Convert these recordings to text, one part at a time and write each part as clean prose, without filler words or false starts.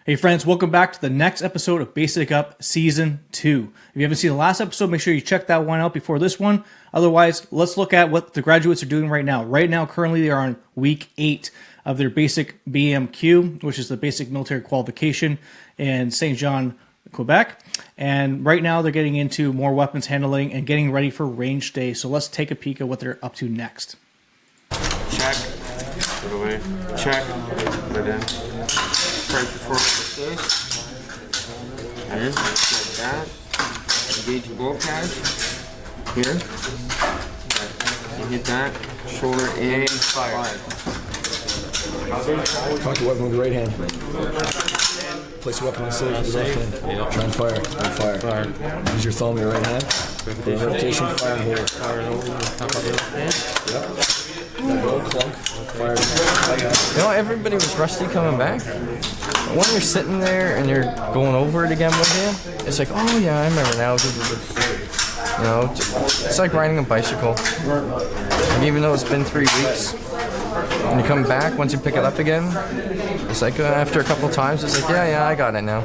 Hey friends, welcome back to the next episode of Basic Up Season 2. If you haven't seen the last episode, make sure you check that one out before this one. Otherwise, let's look at what the graduates are doing right now. Right now, currently, they are on week 8 of their basic BMQ, which is the basic military qualification in St. John, Quebec. And right now, they're getting into more weapons handling and getting ready for range day. So let's take a peek at what they're up to next. Check. Put away. Check. Put in. Press forward like this. And like that. Engage your bolt pad. Here. You hit that. Shoulder and fire. Cock your weapon with the right hand. Place your weapon on safe with the left hand. Yep. Try and fire. And fire. Use your thumb in your right hand. Rotation, fire and hold. Fire and over. Yep. Go, clunk, fire. You know, everybody was rusty coming back. When you're sitting there and you're going over it again with him, it's like, oh yeah, I remember now. You know, it's like riding a bicycle. Like, even though it's been 3 weeks, when you come back, once you pick it up again, it's like after a couple times, it's like, yeah, I got it now.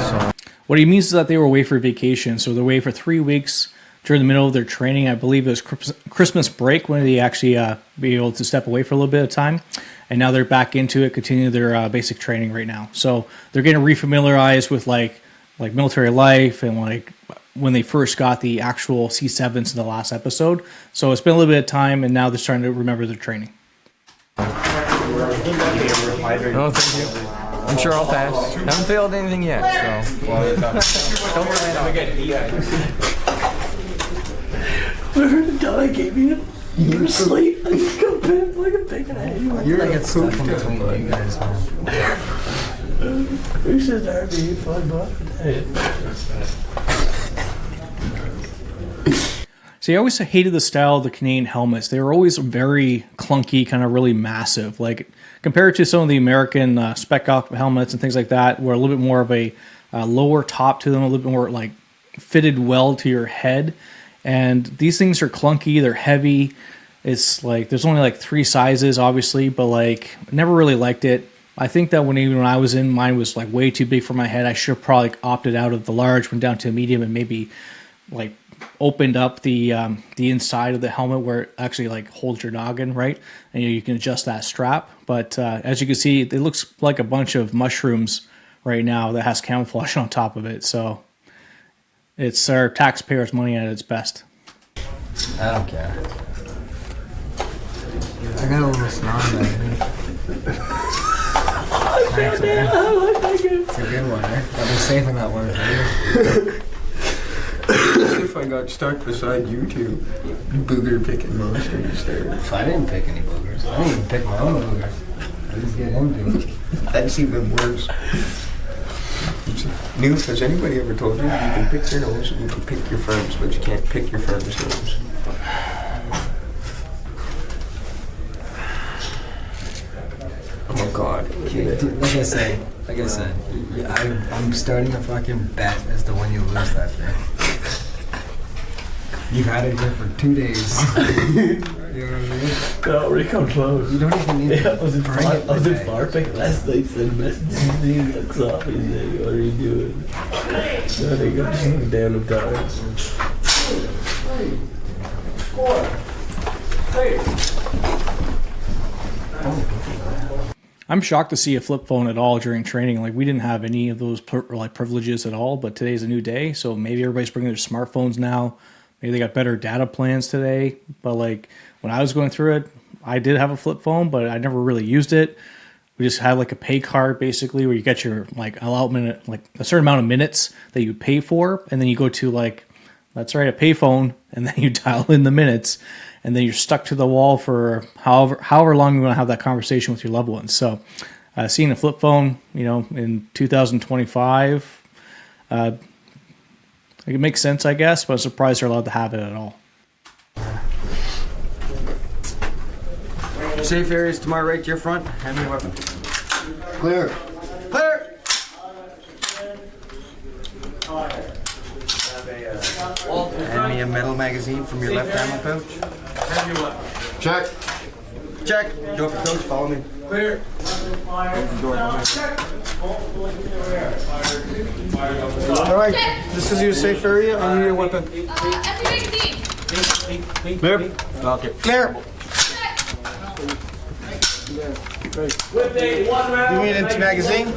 So. What he means is that they were away for vacation, so they're away for 3 weeks. During the middle of their training, I believe it was Christmas break when they actually be able to step away for a little bit of time. And now they're back into it, continue their basic training right now. So they're getting refamiliarized with like military life and like when they first got the actual C7s in the last episode. So it's been a little bit of time, and now they're starting to remember their training. No, thank you. I'm sure I'll pass. Haven't failed anything yet, so. Don't worry. Until I gave you sleep. Go bed like a pig in a hay. You're like it's stuck in between you guys, man. We should start being fun, but See, I always hated the style of the Canadian helmets. They were always very clunky, kind of really massive. Like compared to some of the American spec op helmets and things like that, were a little bit more of a lower top to them, a little bit more like fitted well to your head. And these things are clunky, they're heavy. It's like, there's only like 3 sizes, obviously, but like, never really liked it. I think that when I was in, mine was like way too big for my head. I should have probably opted out of the large, went down to a medium, and maybe like opened up the inside of the helmet where it actually like holds your noggin, right? And you can adjust that strap. But as you can see, it looks like a bunch of mushrooms right now that has camouflage on top of it. So it's our taxpayers' money at its best. I don't care. I got a little snot there. Thanks, man. It's a good one, eh? I'll be saving that one for you. As if I got stuck beside you two booger picking monsters there. I didn't pick any boogers. I didn't even pick my own boogers. I just get him to. That's even worse. News, has anybody ever told you you can pick your nose and you can pick your friends, but you can't pick your friend's nose? Oh God. Okay, like I said, I'm starting a fucking bet as to when you lose that thing. You've had it here for 2 days. You know what I mean? No, we come close. You don't even need to I was in bring it. I was in Farpick last night, sending messages to you. That's all he's saying. What are you doing? Nothing. I'm just looking down the guards. I'm shocked to see a flip phone at all during training. Like, we didn't have any of those privileges at all, but today's a new day, so maybe everybody's bringing their smartphones now. Maybe they got better data plans today. But like when I was going through it, I did have a flip phone, but I never really used it. We just had like a pay card basically where you get your like allotment, like a certain amount of minutes that you pay for, and then you go to like, that's right, a pay phone, and then you dial in the minutes, and then you're stuck to the wall for however long you want to have that conversation with your loved ones. So seeing a flip phone, you know, in 2025, it makes sense, I guess, but I'm surprised they're allowed to have it at all. Safe areas to my right, to your front. Hand me your weapon. Clear. Clear! Hand me a metal magazine from your left ammo pouch. Check. Check. Go up the coach, follow me. Clear. Close the door. All right, this is your safe area. I need your weapon. Clear. Okay. Clear. You need empty magazine.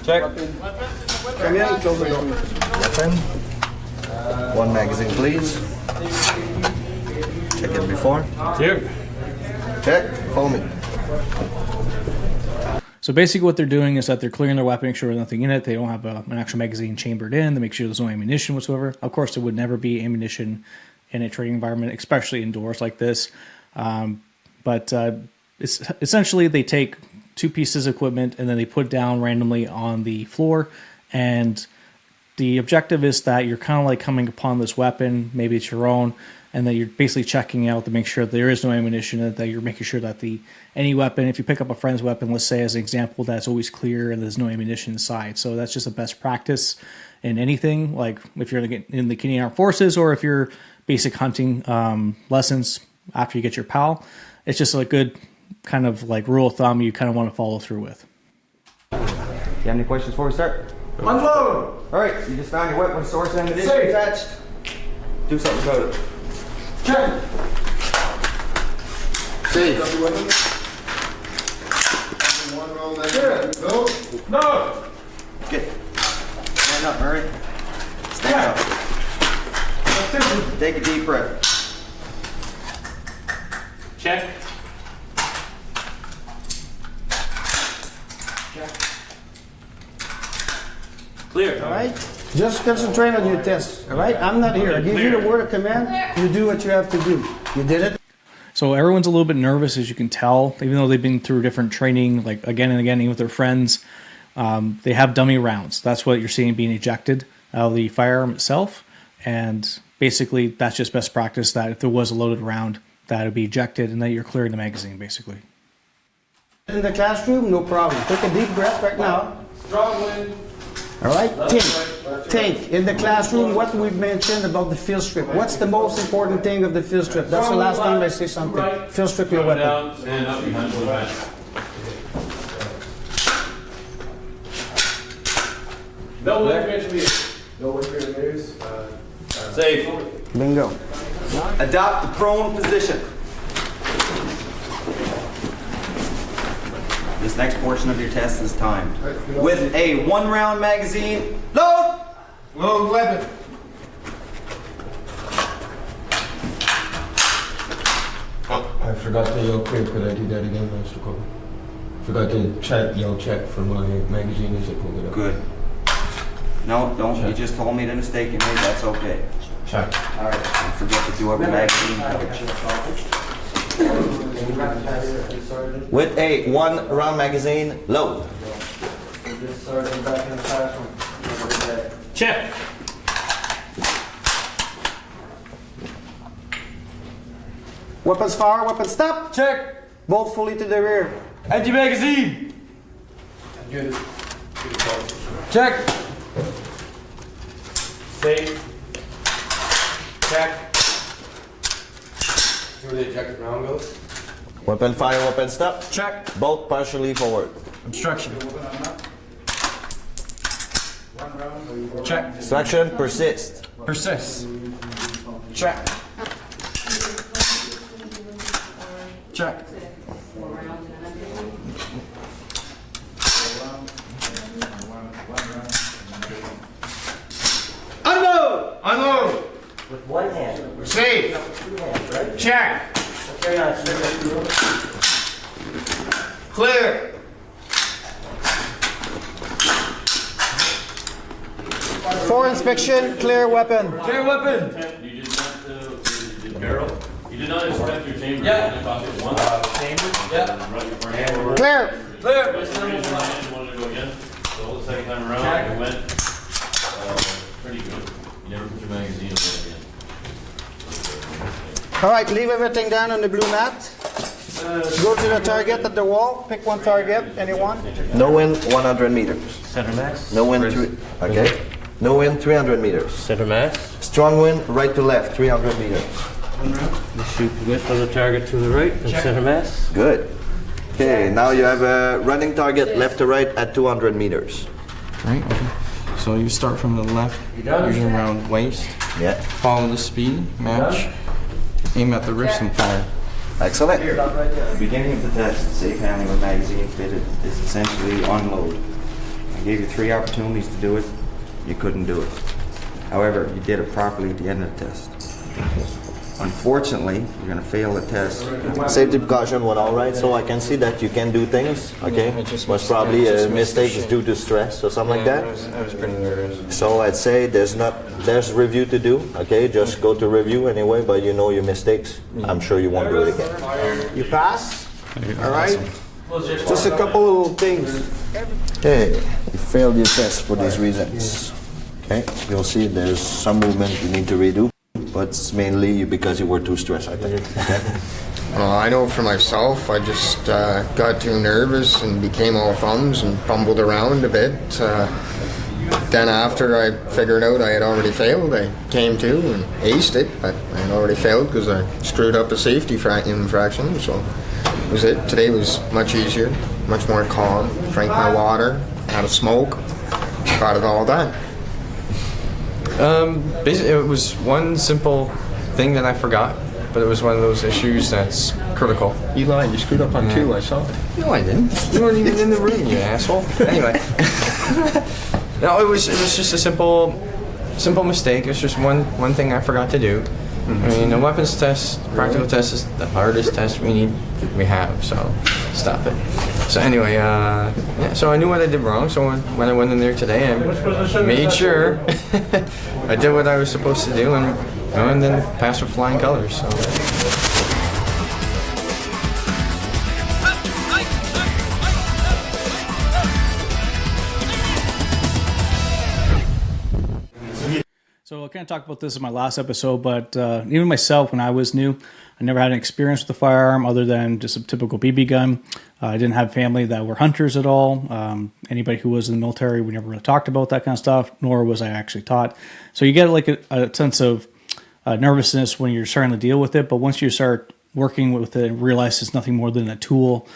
Check. Come in. Close the door. Weapon. One magazine, please. Check it before. Here. Check. Follow me. So basically what they're doing is that they're clearing their weapon, make sure there's nothing in it. They don't have an actual magazine chambered in. They make sure there's no ammunition whatsoever. Of course, there would never be ammunition in a training environment, especially indoors like this. But it's essentially they take two pieces of equipment and then they put it down randomly on the floor. And the objective is that you're kind of like coming upon this weapon, maybe it's your own, and that you're basically checking out to make sure that there is no ammunition, and that you're making sure that any weapon, if you pick up a friend's weapon, let's say as an example, that's always clear and there's no ammunition inside. So that's just a best practice in anything, like if you're in the Canadian Armed Forces or if you're basic hunting lessons after you get your PAL. It's just a good kind of like rule of thumb you kind of want to follow through with. You have any questions before we start? Unload. All right, you just found your weapon source and it is Safe. attached. Do something about it. Check. Safe. No. Good. Stand up, Murray. Stand up. Take a deep breath. Check. Clear. All right. Just concentrate on your test. All right. I'm not here. I give you the word of command. You do what you have to do. You did it. So everyone's a little bit nervous, as you can tell, even though they've been through different training, like again and again, even with their friends. They have dummy rounds. That's what you're seeing being ejected out of the firearm itself. And basically, that's just best practice that if there was a loaded round, that would be ejected and that you're clearing the magazine, basically. In the classroom, no problem. Take a deep breath right now. Strong wind. All right. Take. In the classroom, what we've mentioned about the field strip. What's the most important thing of the field strip? That's the last time I say something. Field strip your weapon. Down, stand up behind the back. No wind transmitters. No wind transmitters. Safe. Bingo. Adopt the prone position. This next portion of your test is timed. With a 1-round magazine, load! Load weapon. I forgot to yell clear. Could I do that again, Master Cole? Forgot to check for my magazine as I pulled it up. Good. No, don't. Check. You just told me the mistake you made. That's okay. Check. All right. Don't forget to do up your magazine coverage. With a 1-round magazine, load. Check. Weapons fire. Weapons stop. Check. Bolt fully to the rear. Empty magazine. Check. Safe. Check. See where the ejected round goes? Weapon fire, weapon stop. Check. Both partially forward. Obstruction. Check. Extraction, persist. Persist. Check. Check. Unload! Unload! With one hand. Safe! Check! Clear! For inspection, clear weapon. Clear weapon. You did not, the barrel. You did not inspect your chamber. Yeah. Chamber? Yeah. Right before hand. Clear. Clear. You wanted to go again. So the second time around, it went pretty good. You never put your magazine away again. All right, leave everything down on the blue mat. Go to the target at the wall. Pick one target, anyone. No wind, 100 meters. Center mass. No wind, okay. No wind, 300 meters. Center mass. Strong wind, right to left, 300 meters. You shoot width of the target to the right and center mass. Good. Okay, now you have a running target left to right at 200 meters. Right, okay. So you start from the left, usually around waist. Yeah. Follow the speed, match, aim at the wrist and fire. Excellent. The beginning of the test, safe handling with magazine fitted, is essentially unload. I gave you 3 opportunities to do it. You couldn't do it. However, you did it properly at the end of the test. Unfortunately, you're going to fail the test. Safety precaution went all right, so I can see that you can do things. Okay, was probably a mistake is due to stress or something like that. I was pretty nervous. So I'd say there's review to do. Okay, just go to review anyway, but you know your mistakes. I'm sure you won't do it again. You pass? All right. Just a couple of things. Okay, you failed your test for these reasons. Okay, you'll see there's some movement you need to redo, but it's mainly because you were too stressed, I think. Okay. I know for myself, I just got too nervous and became all thumbs and bumbled around a bit. Then after I figured out I had already failed, I came to and aced it, but I had already failed because I screwed up a safety infraction, so that was it. Today was much easier, much more calm. Drank my water, had a smoke, got it all done. Basically, it was one simple thing that I forgot, but it was one of those issues that's critical. You lied. You screwed up on 2. I saw it. No, I didn't. You weren't even in the room, you asshole. Anyway. No, it was just a simple mistake. It was just one thing I forgot to do. I mean, the weapons test, practical test is the hardest test we have, so stop it. So anyway, yeah, so I knew what I did wrong, so when I went in there today, I made sure I did what I was supposed to do, and then passed with flying colors. So. So I kind of talked about this in my last episode, but even myself, when I was new, I never had an experience with a firearm other than just a typical BB gun. I didn't have family that were hunters at all. Anybody who was in the military, we never really talked about that kind of stuff, nor was I actually taught. So you get like a sense of nervousness when you're starting to deal with it, but once you start working with it and realize it's nothing more than a tool,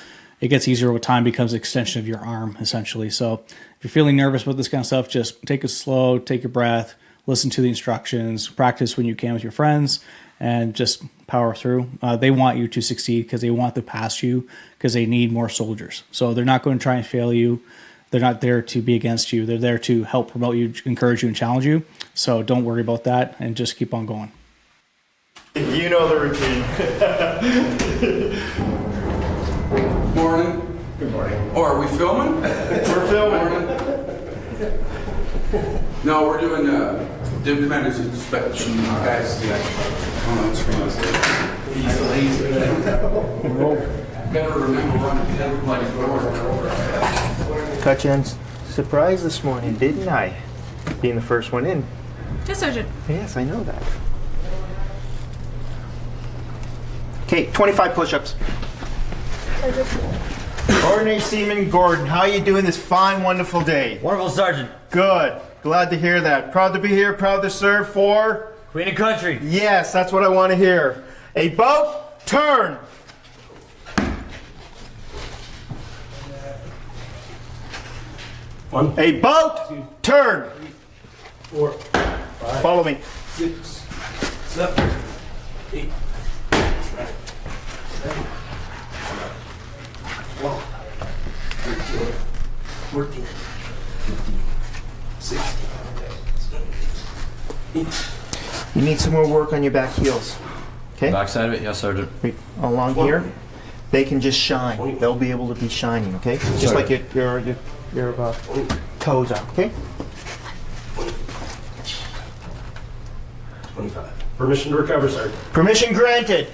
it gets easier over time, becomes an extension of your arm, essentially. So if you're feeling nervous about this kind of stuff, just take it slow, take your breath, listen to the instructions, practice when you can with your friends, and just power through. They want you to succeed because they want to pass you because they need more soldiers. So they're not going to try and fail you. They're not there to be against you. They're there to help promote you, encourage you, and challenge you. So don't worry about that and just keep on going. You know the routine. Morning. Good morning. Oh, are we filming? We're filming. No, we're doing diplomatic inspection. Guys, oh, no, it's for us. Better remember running everybody's door. Caught you on surprise this morning, didn't I? Being the first one in. Yes, Sergeant. Yes, I know that. Okay, 25 push-ups. Ordinary Seaman Gordon, how are you doing this fine, wonderful day? Wonderful, Sergeant. Good. Glad to hear that. Proud to be here, proud to serve for... Queen and Country. Yes, that's what I want to hear. A boat, turn. One. A boat, turn. 4, 5. Follow me. 6, 7, 8, 9, 12, 13, 14, 15, 16, 17, 18. You need some more work on your back heels. Okay? Backside of it, yes, Sergeant. Right along here, they can just shine. They'll be able to be shining, okay? Just like your toes out, okay? 25. Permission to recover, sir. Permission granted.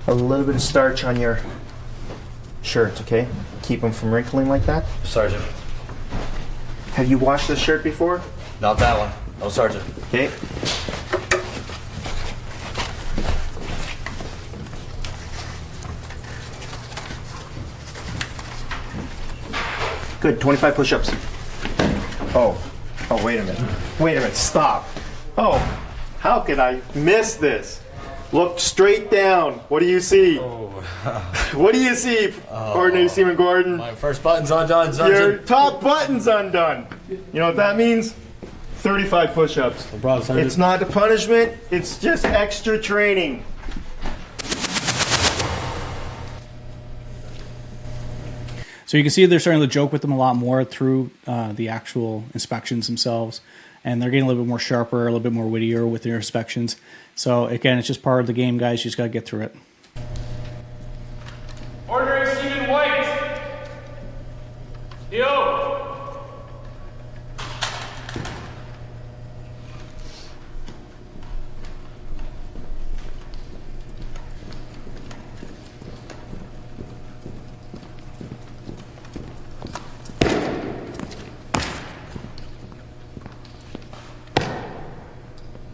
A little bit of starch on your shirts, okay? Keep them from wrinkling like that. Sergeant. Have you washed this shirt before? Not that one. No, Sergeant. Okay. Good, 25 push-ups. Oh, wait a minute. Wait a minute, stop. Oh, how could I miss this? Look straight down. What do you see? Oh. What do you see, Ordinary Seaman Gordon? My first button's undone, Your Sergeant. top button's undone. You know what that means? 35 push-ups. No problem, Sergeant. It's not a punishment, it's just extra training. So you can see they're starting to joke with them a lot more through the actual inspections themselves. And they're getting a little bit more sharper, a little bit more wittier with their inspections. So again, it's just part of the game, guys. You just got to get through it. Ordinary Seaman White. Yo.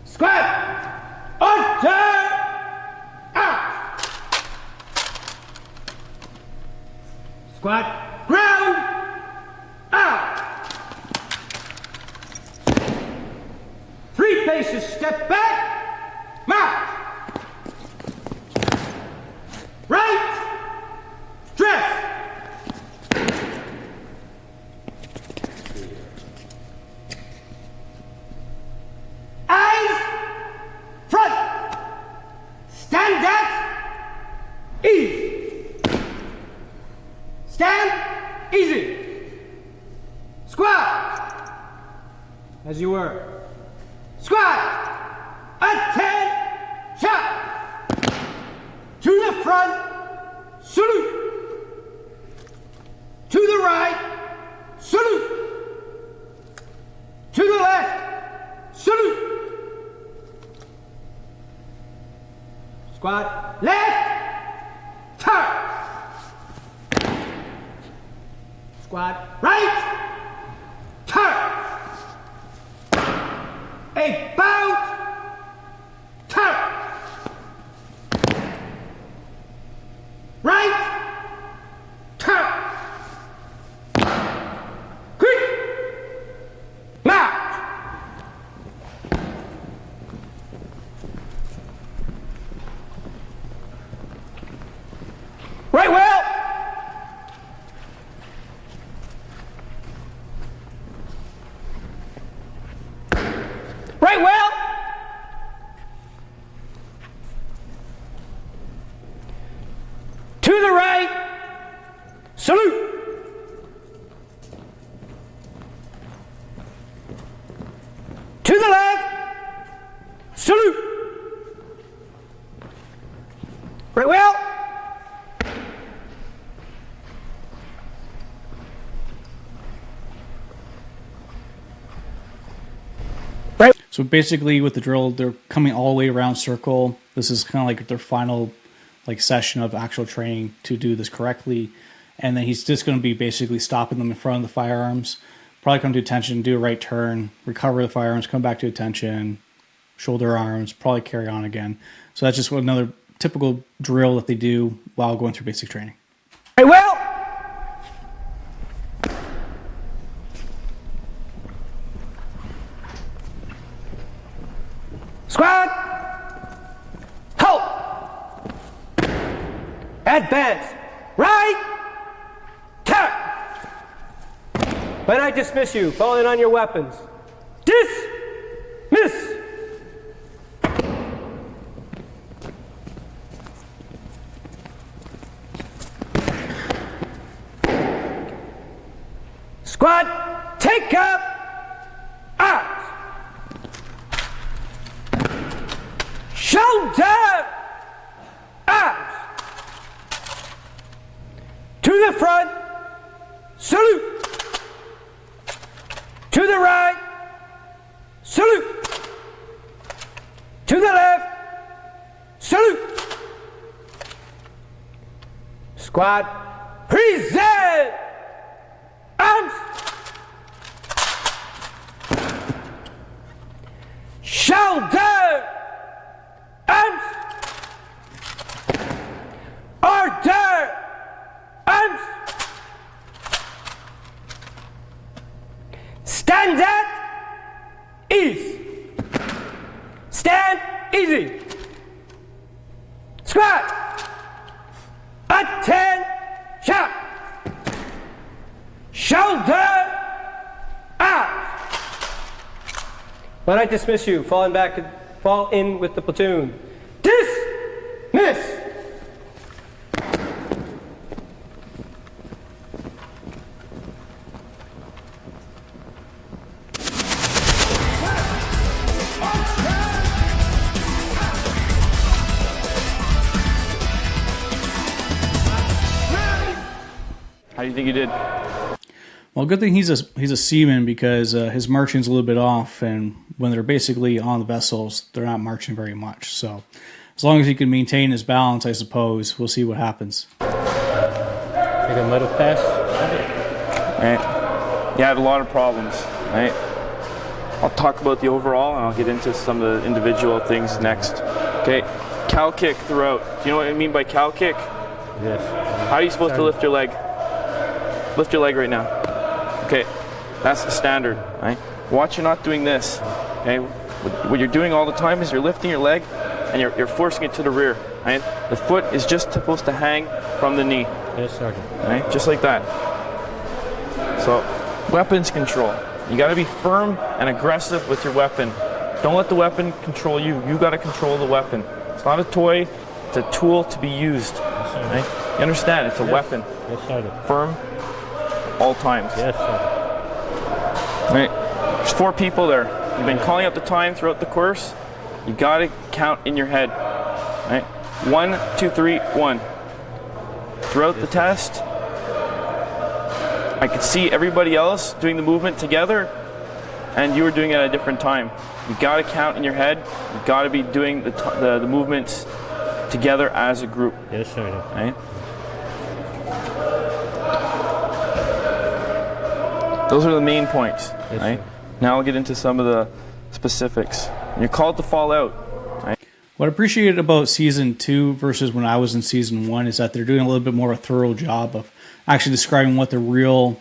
Squat! On turn! Out! Squat! Ground! Out! 3 paces, step back! March! Right! Dress! Eyes! Front! Stand at ease! Stand easy! Squat! As you were. Squat! Attention! To the front, salute! To the right, salute! To the left, salute! Squat, left, turn. Squat, right, turn. A bounce, turn. Right, turn. Quick, march. Right well. Right well. To the right. Salute. To the left. Salute. Right well. So basically with the drill, they're coming all the way around circle. This is kind of like their final session of actual training to do this correctly. And then he's just going to be basically stopping them in front of the firearms, probably come to attention, do a right turn, recover the firearms, come back to attention, shoulder arms, probably carry on again. So that's just another typical drill that they do while going through basic training. Right well. Squat. Halt. Advance. Right. Turn. When I dismiss you, fall in on your weapons. Dismiss. Squat. Take up. Arms. Shoulder! Arms! To the front, salute! To the right, salute! To the left, salute! Squat, present! Arms! Shoulder! Arms! Order! Arms! When I dismiss you, fall in with the platoon. Dismiss! How do you think you did? Well, good thing he's a seaman, because his marching's a little bit off, and when they're basically on the vessels, they're not marching very much. So as long as he can maintain his balance, I suppose, we'll see what happens. Take a middle pass. Right. You had a lot of problems, right? I'll talk about the overall, and I'll get into some of the individual things next. Okay, cow kick throughout. Do you know what I mean by cow kick? Yes. How are you supposed to lift your leg? Lift your leg right now. Okay, that's the standard, right? Watch you're not doing this, okay? What you're doing all the time is you're lifting your leg and you're forcing it to the rear, right? The foot is just supposed to hang from the knee. Yes, Sergeant. Right? Just like that. So, weapons control. You gotta be firm and aggressive with your weapon. Don't let the weapon control you. You gotta control the weapon. It's not a toy, it's a tool to be used, right? You understand? It's a weapon. Yes, Sergeant. Firm, all times. Yes, Sergeant. Right. There's 4 people there. You've been calling out the time throughout the course. You gotta count in your head. Right? 1, 2, 3, 1. Throughout the test, I could see everybody else doing the movement together, and you were doing it at a different time. You gotta count in your head. You gotta be doing the movements together as a group. Yes, Sergeant. Right? Those are the main points, yes, right? Sir. Now I'll get into some of the specifics. When you're called to fall out, right? What I appreciated about season 2 versus when I was in season 1 is that they're doing a little bit more of a thorough job of actually describing what the real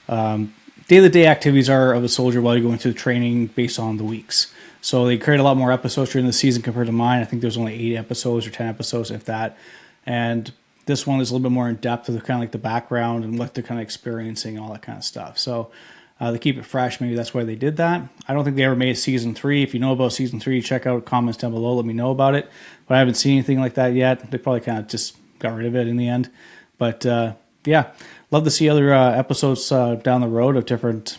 day-to-day activities are of a soldier while you're going through training based on the weeks. So they create a lot more episodes during the season compared to mine. I think there's only 8 episodes or 10 episodes, if that. And this one is a little bit more in depth of the kind of like the background and what they're kind of experiencing and all that kind of stuff. So they keep it fresh. Maybe that's why they did that. I don't think they ever made season 3. If you know about season 3, check out comments down below. Let me know about it. But I haven't seen anything like that yet. They probably kind of just got rid of it in the end. But yeah, love to see other episodes down the road of different,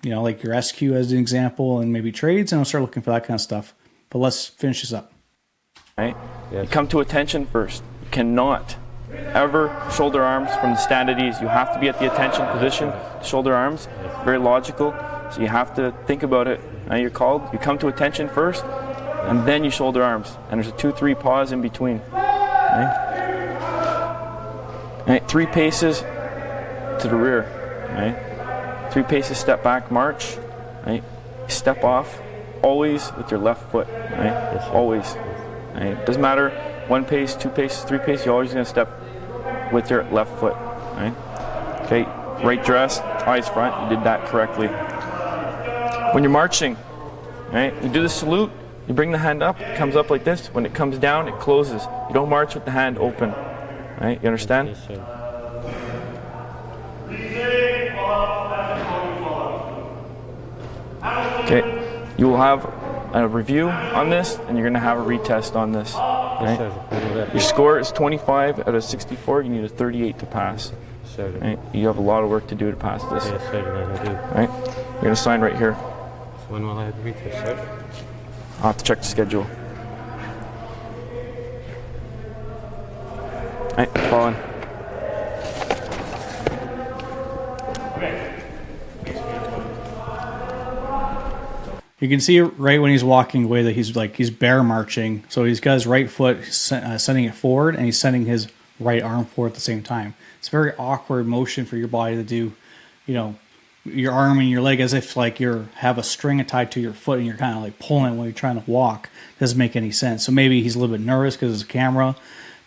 like your SQ as an example, and maybe trades, and I'll start looking for that kind of stuff. But let's finish this up. Right? Yes. You come to attention first. You cannot ever shoulder arms from the stand at ease. You have to be at the attention position. Shoulder arms, very logical. So you have to think about it. Now you're called. You come to attention first, and then you shoulder arms. And there's a 2-3 pause in between. Right? Right? 3 paces to the rear. Right? 3 paces, step back, march. Right? Step off, always with your left foot. Right? Yes, always. Right? Doesn't matter 1 pace, 2 paces, 3 paces. You're always going to step with your left foot. Right? Okay. Right dress, eyes front. You did that correctly. When you're marching, right? You do the salute. You bring the hand up. It comes up like this. When it comes down, it closes. You don't march with the hand open. Right? You understand? Yes, sir. Okay, you will have a review on this, and you're going to have a retest on this. Right? Yes, your score is 25 out of 64. You need a 38 to pass. Right? You have a lot of work to do to pass this. Yes, sir, I do. Right? You're going to sign right here. So when will I have the retest, sir? I'll have to check the schedule. Right, fall in. You can see right when he's walking away that he's bear marching. So he's got his right foot sending it forward, and he's sending his right arm forward at the same time. It's a very awkward motion for your body to do, your arm and your leg as if like you have a string tied to your foot and you're kind of like pulling it when you're trying to walk. Doesn't make any sense. So maybe he's a little bit nervous because it's a camera,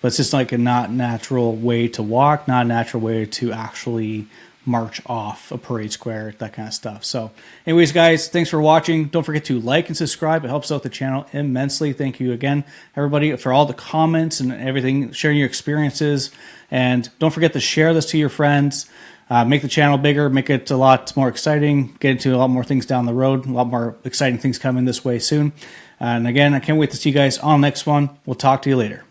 but it's just like a not natural way to walk, not a natural way to actually march off a parade square, that kind of stuff. So anyways, guys, thanks for watching. Don't forget to like and subscribe. It helps out the channel immensely. Thank you again, everybody, for all the comments and everything, sharing your experiences. And don't forget to share this to your friends. make the channel bigger, make it a lot more exciting, get into a lot more things down the road, a lot more exciting things coming this way soon. And again, I can't wait to see you guys on the next one. We'll talk to you later.